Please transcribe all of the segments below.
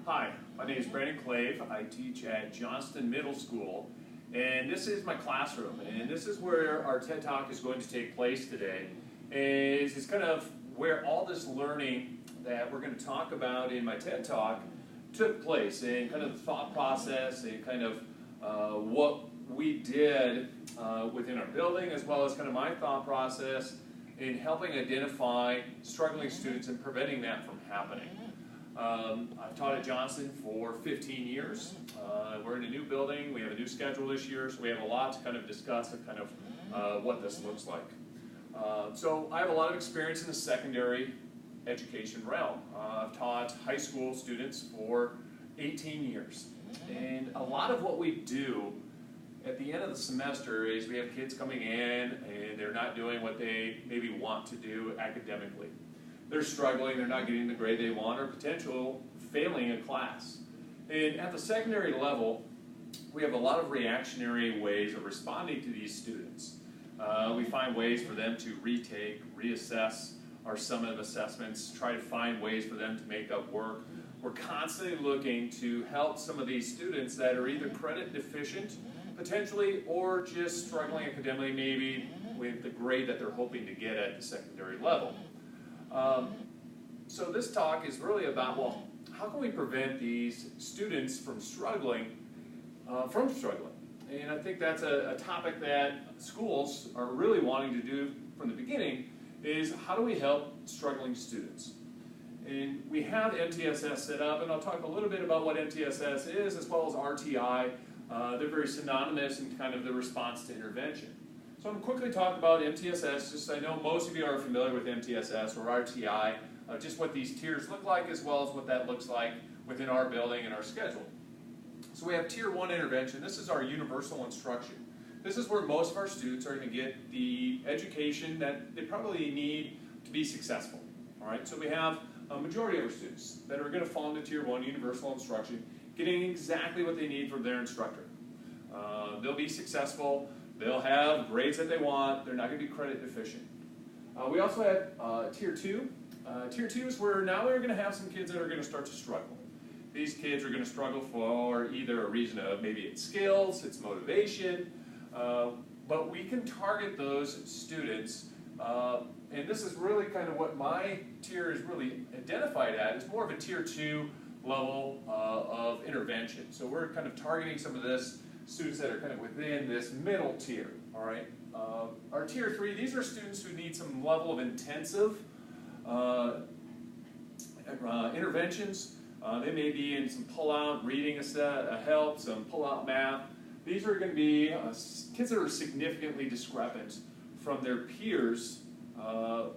Hi, my name is Brandon Clave. I teach at Johnston Middle School, and this is my classroom, and this is where our TED Talk is going to take place today. It's kind of where all this learning that we're going to talk about in my TED Talk took place, and kind of the thought process, and kind of what we did within our building, as well as kind of my thought process in helping identify struggling students and preventing that from happening. I've taught at Johnston for 15 years. We're in a new building. We have a new schedule this year, so we have a lot to kind of discuss and kind of what this looks like. So I have a lot of experience in the secondary education realm. I've taught high school students for 18 years. And a lot of what we do at the end of the semester is we have kids coming in and they're not doing what they maybe want to do academically. They're struggling, they're not getting the grade they want, or potential failing a class. And at the secondary level, we have a lot of reactionary ways of responding to these students. We find ways for them to retake, reassess our summative assessments, try to find ways for them to make up work. We're constantly looking to help some of these students that are either credit deficient, potentially, or just struggling academically, maybe with the grade that they're hoping to get at the secondary level. So this talk is really about, well, how can we prevent these students from struggling? And I think that's a topic that schools are really wanting to do from the beginning, is how do we help struggling students? And we have MTSS set up, and I'll talk a little bit about what MTSS is, as well as RTI. They're very synonymous in kind of the response to intervention. So I'm going to quickly talk about MTSS, just I know most of you are familiar with MTSS or RTI, just what these tiers look like, as well as what that looks like within our building and our schedule. So we have Tier 1 intervention. This is our universal instruction. This is where most of our students are going to get the education that they probably need to be successful. All right, so we have a majority of our students that are going to fall into Tier 1 universal instruction, getting exactly what they need from their instructor. They'll be successful. They'll have grades that they want. They're not going to be credit deficient. We also have Tier 2. Tier 2 is where now we're going to have some kids that are going to start to struggle. These kids are going to struggle for either a reason of maybe it's skills, it's motivation, but we can target those students, and this is really kind of what my tier is really identified at. It's more of a Tier 2 level of intervention. So we're kind of targeting some of this students that are kind of within this middle tier, all right? Our Tier 3, these are students who need some level of intensive interventions. They may be in some pull-out reading help, some pull-out math. These are going to be kids that are significantly discrepant from their peers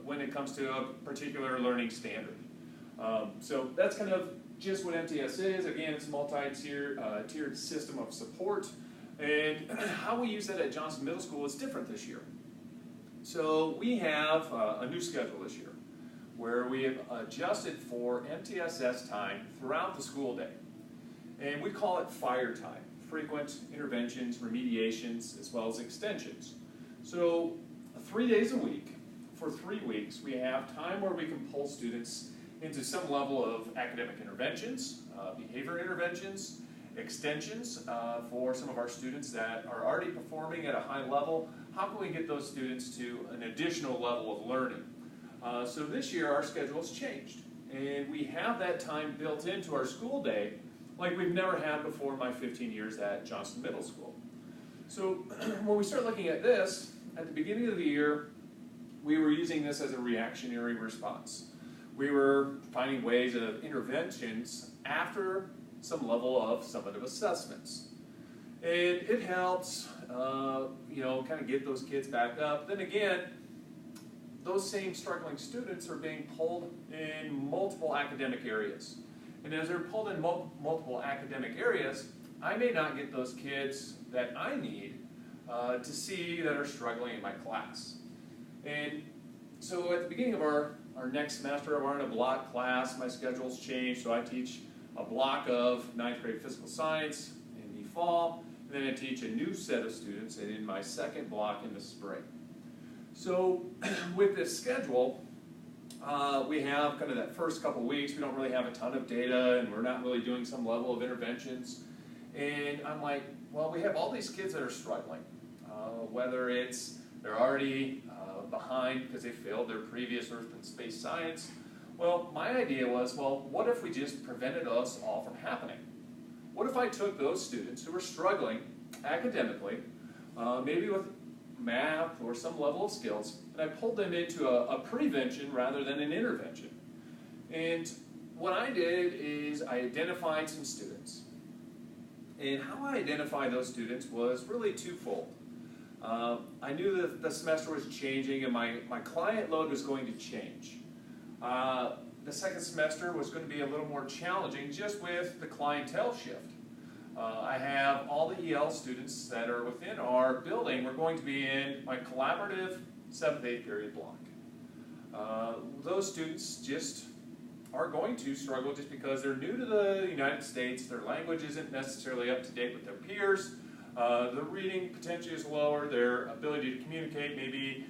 when it comes to a particular learning standard. So that's kind of just what MTS is. Again, it's a multi-tiered system of support. And how we use that at Johnston Middle School is different this year. So we have a new schedule this year where we have adjusted for MTSS time throughout the school day. And we call it FIRE time, frequent interventions, remediations, as well as extensions. So 3 days a week, for 3 weeks, we have time where we can pull students into some level of academic interventions, behavior interventions, extensions for some of our students that are already performing at a high level. How can we get those students to an additional level of learning? So this year our schedule has changed, and we have that time built into our school day like we've never had before in my 15 years at Johnston Middle School. So when we start looking at this, at the beginning of the year, we were using this as a reactionary response. We were finding ways of interventions after some level of summative assessments. And it helps, kind of get those kids back up. Then again, those same struggling students are being pulled in multiple academic areas. And as they're pulled in multiple academic areas, I may not get those kids that I need to see that are struggling in my class. And so at the beginning of our next semester, we're in a block class. My schedule's changed, so I teach a block of 9th grade physical science in the fall, and then I teach a new set of students in my second block in the spring. So with this schedule, we have kind of that first couple weeks, we don't really have a ton of data, and we're not really doing some level of interventions. And I'm like, well, we have all these kids that are struggling, whether it's they're already behind because they failed their previous Earth and Space Science. Well, my idea was, well, what if we just prevented us all from happening? What if I took those students who were struggling academically, maybe with math or some level of skills, and I pulled them into a prevention rather than an intervention. And what I did is I identified some students. And how I identified those students was really twofold. I knew that the semester was changing and my client load was going to change. The second semester was going to be a little more challenging just with the clientele shift. I have all the EL students that are within our building. We're going to be in my collaborative 7th, 8th period block. Those students just are going to struggle just because they're new to the United States, their language isn't necessarily up to date with their peers, the reading potentially is lower, their ability to communicate may be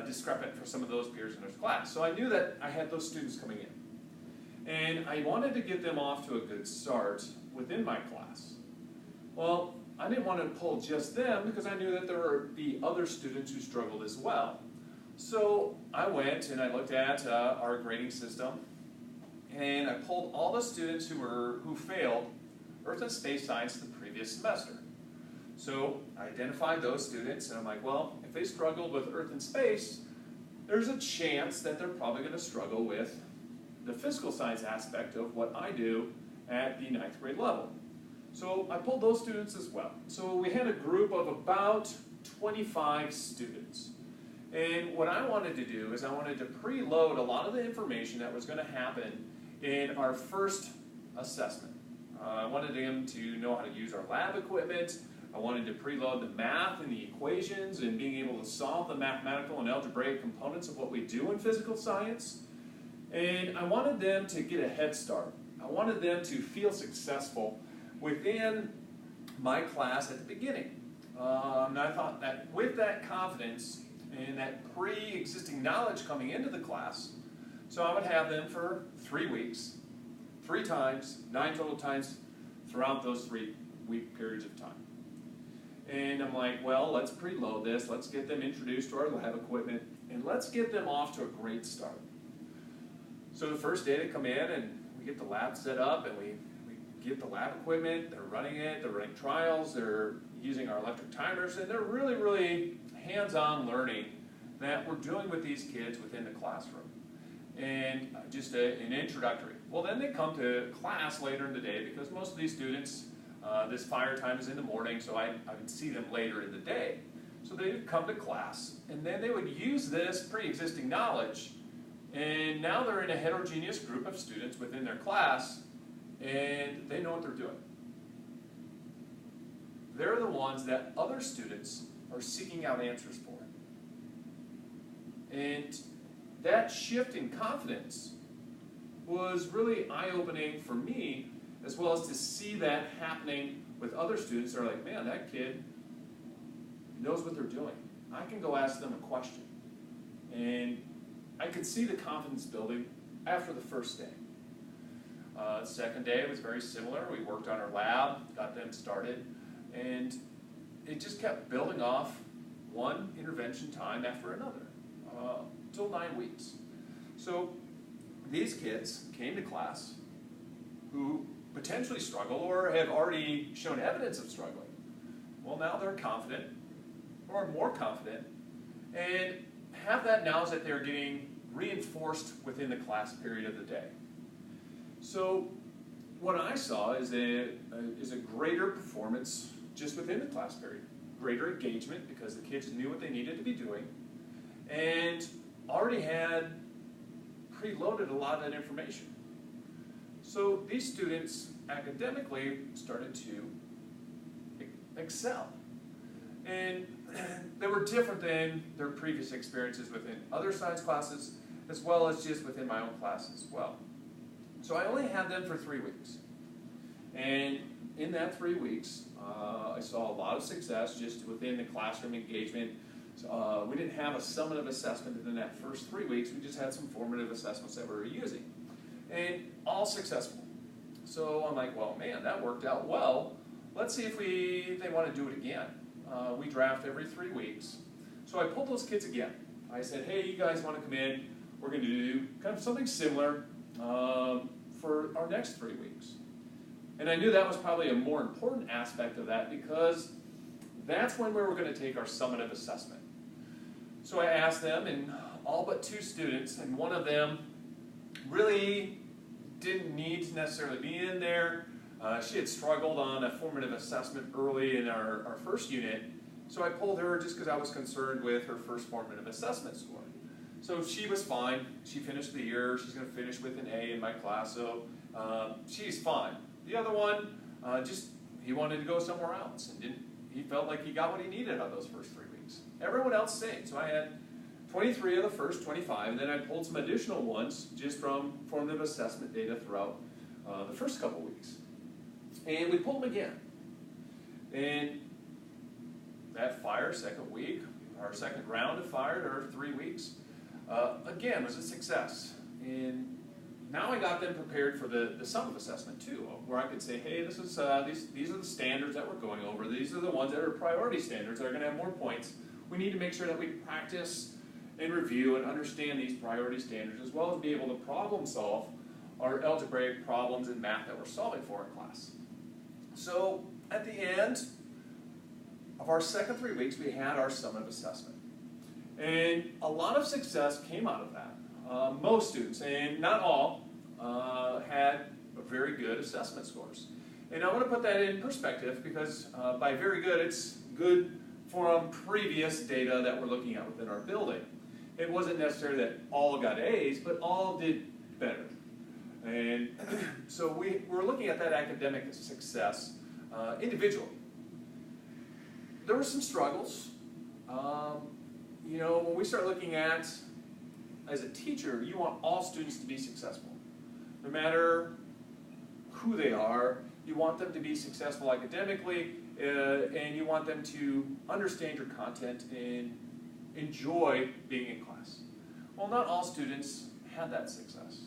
discrepant for some of those peers in their class. So I knew that I had those students coming in. And I wanted to get them off to a good start within my class. Well, I didn't want to pull just them because I knew that there would be other students who struggled as well. So I went and I looked at our grading system, and I pulled all the students who failed Earth and Space Science the previous semester. So I identified those students, and I'm like, well, if they struggled with Earth and Space, there's a chance that they're probably going to struggle with the physical science aspect of what I do at the 9th grade level. So I pulled those students as well. So we had a group of about 25 students. And what I wanted to do is I wanted to preload a lot of the information that was going to happen in our first assessment. I wanted them to know how to use our lab equipment. I wanted to preload the math and the equations and being able to solve the mathematical and algebraic components of what we do in physical science. And I wanted them to get a head start. I wanted them to feel successful within my class at the beginning. And I thought that with that confidence and that pre-existing knowledge coming into the class, so I would have them for 3 weeks, 3 times, 9 total times throughout those 3-week periods of time. And I'm like, well, let's preload this, let's get them introduced to our lab equipment, and let's get them off to a great start. So the first day they come in and we get the lab set up and we get the lab equipment, they're running it, they're running trials, they're using our electric timers, and they're really, really hands-on learning that we're doing with these kids within the classroom. And just an introductory. Well, then they come to class later in the day because most of these students, this fire time is in the morning, so I would see them later in the day. So they would come to class, and then they would use this pre-existing knowledge, and now they're in a heterogeneous group of students within their class, and they know what they're doing. They're the ones that other students are seeking out answers for. And that shift in confidence was really eye-opening for me, as well as to see that happening with other students. They're like, man, that kid knows what they're doing. I can go ask them a question. And I could see the confidence building after the first day. Second day was very similar. We worked on our lab, got them started, and it just kept building off one intervention time after another, till 9 weeks. So these kids came to class who potentially struggle or have already shown evidence of struggling. Well, now they're confident, or more confident, and have that knowledge that they're getting reinforced within the class period of the day. So what I saw is a greater performance just within the class period, greater engagement because the kids knew what they needed to be doing, and already had preloaded a lot of that information. So these students academically started to excel. And they were different than their previous experiences within other science classes, as well as just within my own class as well. So I only had them for 3 weeks. And in that 3 weeks, I saw a lot of success just within the classroom engagement, We didn't have a summative assessment in that first 3 weeks. We just had some formative assessments that we were using, and all successful. So I'm like, well, man, that worked out well. Let's see if they want to do it again. We draft every 3 weeks. So I pulled those kids again. I said, hey, you guys want to come in? We're going to do kind of something similar for our next 3 weeks. And I knew that was probably a more important aspect of that because that's when we were going to take our summative assessment. So I asked them, and all but 2 students, and one of them really didn't need to necessarily be in there. She had struggled on a formative assessment early in our first unit, so I pulled her just because I was concerned with her first formative assessment score. So she was fine. She finished the year. She's going to finish with an A in my class, so she's fine. The other one, he wanted to go somewhere else, and he felt like he got what he needed out of those first 3 weeks. Everyone else stayed, so I had 23 of the first 25, and then I pulled some additional ones just from formative assessment data throughout the first couple weeks. And we pulled them again. And that fire, second week, our second round of fire, or 3 weeks, again, was a success. And now I got them prepared for the summative assessment too, where I could say, hey, this is, these are the standards that we're going over. These are the ones that are priority standards that are going to have more points. We need to make sure that we practice and review and understand these priority standards, as well as be able to problem solve our algebraic problems in math that we're solving for in class. So at the end of our second 3 weeks, we had our summative assessment. And a lot of success came out of that. Most students, and not all, had very good assessment scores. And I want to put that in perspective because by very good, it's good from previous data that we're looking at within our building. It wasn't necessarily that all got A's, but all did better. And so we're looking at that academic success individually. There were some struggles. You know, when we start looking at, as a teacher, you want all students to be successful. No matter who they are, you want them to be successful academically, and you want them to understand your content and enjoy being in class. Well, not all students had that success.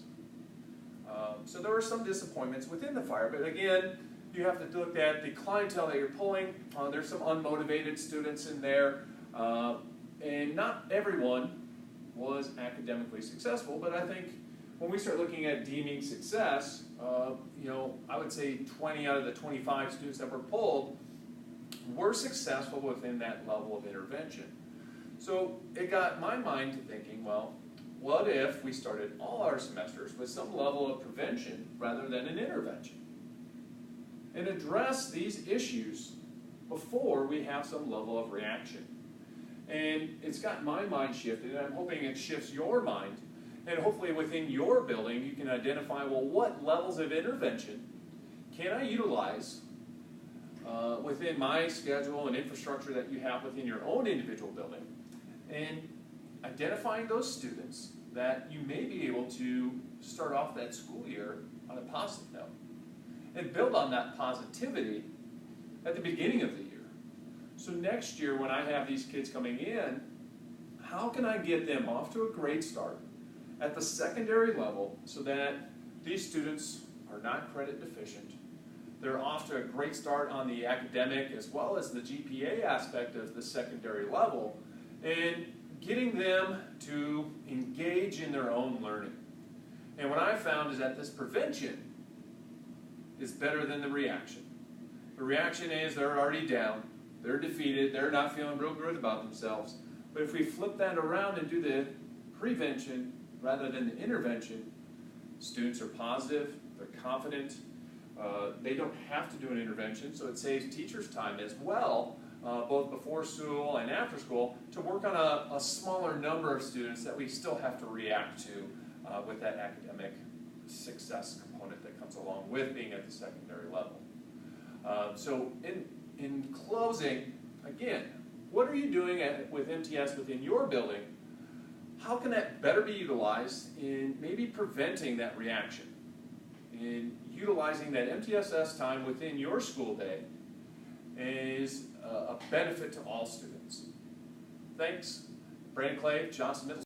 So there were some disappointments within the fire, but again, you have to look at the clientele that you're pulling. There's some unmotivated students in there, and not everyone was academically successful, but I think when we start looking at deeming success, you know, I would say 20 out of the 25 students that were pulled were successful within that level of intervention. So it got my mind to thinking, well, what if we started all our semesters with some level of prevention rather than an intervention? And address these issues before we have some level of reaction. And it's got my mind shifted, and I'm hoping it shifts your mind. And hopefully within your building, you can identify, well, what levels of intervention can I utilize within my schedule and infrastructure that you have within your own individual building, and identifying those students that you may be able to start off that school year on a positive note and build on that positivity at the beginning of the year. So next year when I have these kids coming in, how can I get them off to a great start at the secondary level so that these students are not credit deficient? They're off to a great start on the academic as well as the GPA aspect of the secondary level, and getting them to engage in their own learning. And what I found is that this prevention is better than the reaction. The reaction is they're already down, they're defeated, they're not feeling real good about themselves. But if we flip that around and do the prevention rather than the intervention, students are positive, they're confident, they don't have to do an intervention, so it saves teachers time as well, both before school and after school, to work on a smaller number of students that we still have to react to with that academic success component that comes along with being at the secondary level. So in closing, again, what are you doing with MTS within your building? How can that better be utilized in maybe preventing that reaction, in utilizing that MTSS time within your school day is a benefit to all students? Thanks. Brandon Clay, Johnson Middle